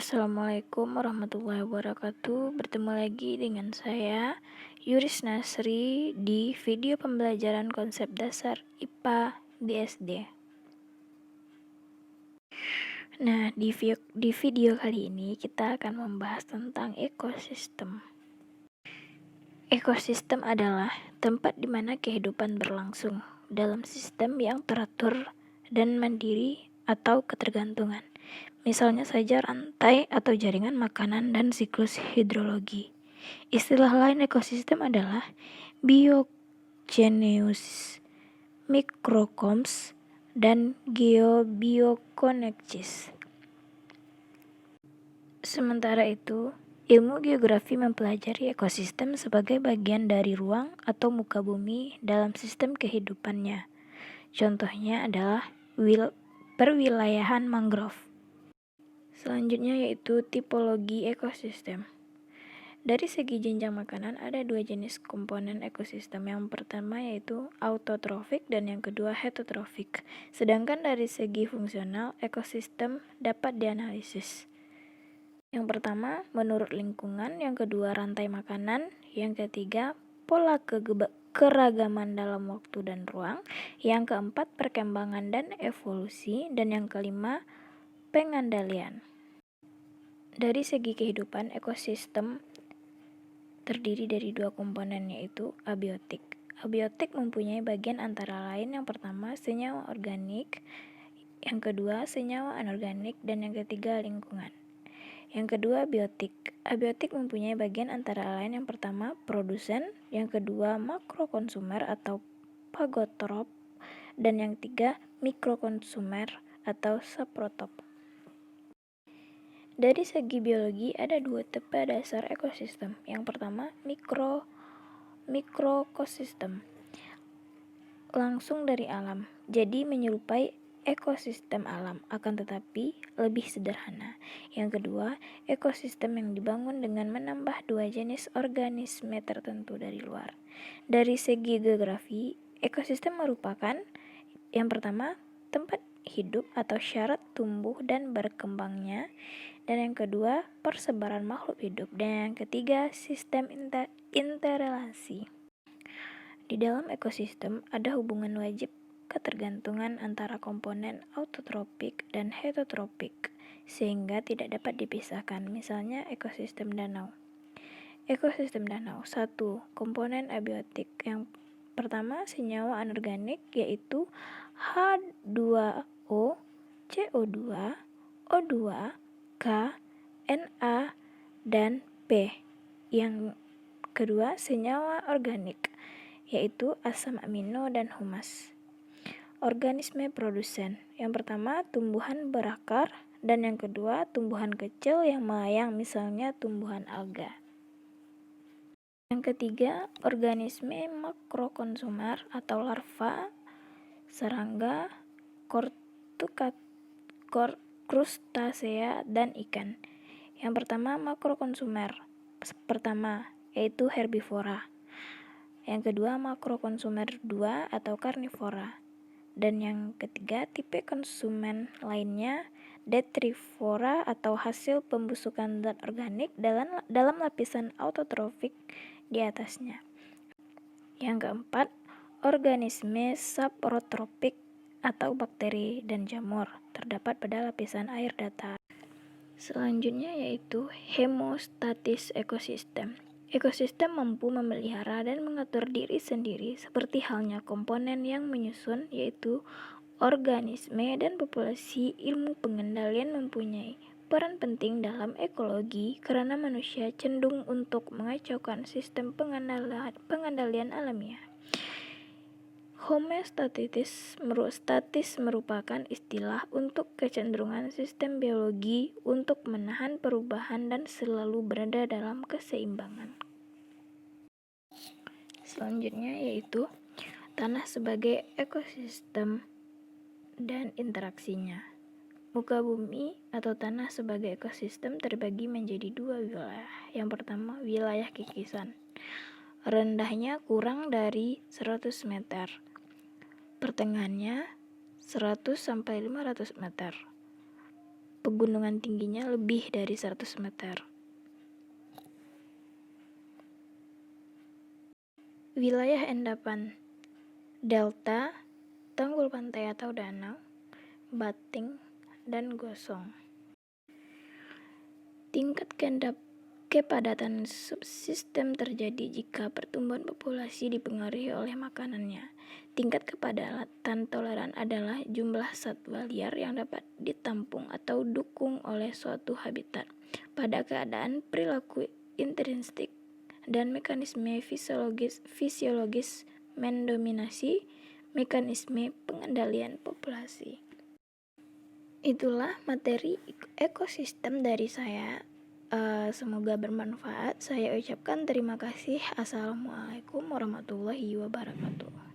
Assalamualaikum warahmatullahi wabarakatuh. Bertemu lagi dengan saya Yuris Nasri di video pembelajaran konsep dasar IPA di SD. Nah, di video kali ini kita akan membahas tentang ekosistem. Ekosistem adalah tempat di mana kehidupan berlangsung dalam sistem yang teratur dan mandiri atau ketergantungan. Misalnya saja rantai atau jaringan makanan dan siklus hidrologi. Istilah lain ekosistem adalah biogenesis, mikrokosmos, dan geobiokoneksis. Sementara itu, ilmu geografi mempelajari ekosistem sebagai bagian dari ruang atau muka bumi dalam sistem kehidupannya. Contohnya adalah perwilayahan mangrove. Selanjutnya yaitu tipologi ekosistem. Dari segi jenjang makanan ada dua jenis komponen ekosistem. Yang pertama yaitu autotrofik dan yang kedua heterotrofik. Sedangkan dari segi fungsional, ekosistem dapat dianalisis. Yang pertama menurut lingkungan, yang kedua rantai makanan, yang ketiga pola keragaman dalam waktu dan ruang, yang keempat perkembangan dan evolusi, dan yang kelima pengandalian. Dari segi kehidupan, ekosistem terdiri dari dua komponen yaitu abiotik. Abiotik mempunyai bagian antara lain yang pertama senyawa organik, yang kedua senyawa anorganik, dan yang ketiga lingkungan. Yang kedua biotik. Abiotik mempunyai bagian antara lain yang pertama produsen, yang kedua makrokonsumer atau pagotrop, dan yang ketiga mikrokonsumer atau saprotop. Dari segi biologi ada dua tipe dasar ekosistem. Yang pertama mikrokosistem, langsung dari alam, jadi menyerupai ekosistem alam, akan tetapi lebih sederhana. Yang kedua, ekosistem yang dibangun dengan menambah dua jenis organisme tertentu dari luar. Dari segi geografi, ekosistem merupakan yang pertama tempat hidup atau syarat tumbuh dan berkembangnya, dan yang kedua persebaran makhluk hidup, dan yang ketiga sistem interrelasi. Di dalam ekosistem ada hubungan wajib ketergantungan antara komponen autotropik dan heterotropik sehingga tidak dapat dipisahkan. Misalnya ekosistem danau. Ekosistem danau 1. Komponen abiotik. Yang pertama senyawa anorganik yaitu H2O, CO2, O2, K, Na, dan P. Yang kedua senyawa organik yaitu asam amino dan humas. Organisme produsen. Yang pertama tumbuhan berakar, dan yang kedua tumbuhan kecil yang melayang, misalnya tumbuhan alga. Yang ketiga organisme makrokonsumer atau larva, serangga, krustasea, dan ikan. Yang pertama makrokonsumer pertama yaitu herbivora. Yang kedua makrokonsumer 2 atau karnivora. Dan yang ketiga tipe konsumen lainnya detrivora atau hasil pembusukan zat organik dalam lapisan autotrofik di atasnya. Yang keempat organisme saprotropik atau bakteri dan jamur terdapat pada lapisan air datar. Selanjutnya yaitu hemostatis ekosistem. Ekosistem mampu memelihara dan mengatur diri sendiri seperti halnya komponen yang menyusun yaitu organisme dan populasi. Ilmu pengendalian mempunyai peran penting dalam ekologi karena manusia cenderung untuk mengacaukan sistem pengendalian alamiah. Homeostatis merupakan istilah untuk kecenderungan sistem biologi untuk menahan perubahan dan selalu berada dalam keseimbangan. Selanjutnya yaitu tanah sebagai ekosistem dan interaksinya. Muka bumi atau tanah sebagai ekosistem terbagi menjadi dua wilayah. Yang pertama wilayah kikisan. Rendahnya kurang dari 100 meter. Pertengahannya 100 sampai 500 meter. pegunungan tingginya lebih dari 100 meter. Wilayah endapan: delta, tanggul pantai atau danau, bating, dan gosong. Tingkat kepadatan subsistem terjadi jika pertumbuhan populasi dipengaruhi oleh makanannya. Tingkat kepadatan toleran adalah jumlah satwa liar yang dapat ditampung atau dukung oleh suatu habitat pada keadaan perilaku intrinsik dan mekanisme fisiologis mendominasi mekanisme pengendalian populasi. Itulah materi ekosistem dari saya. Semoga bermanfaat. Saya ucapkan terima kasih. Assalamualaikum warahmatullahi wabarakatuh.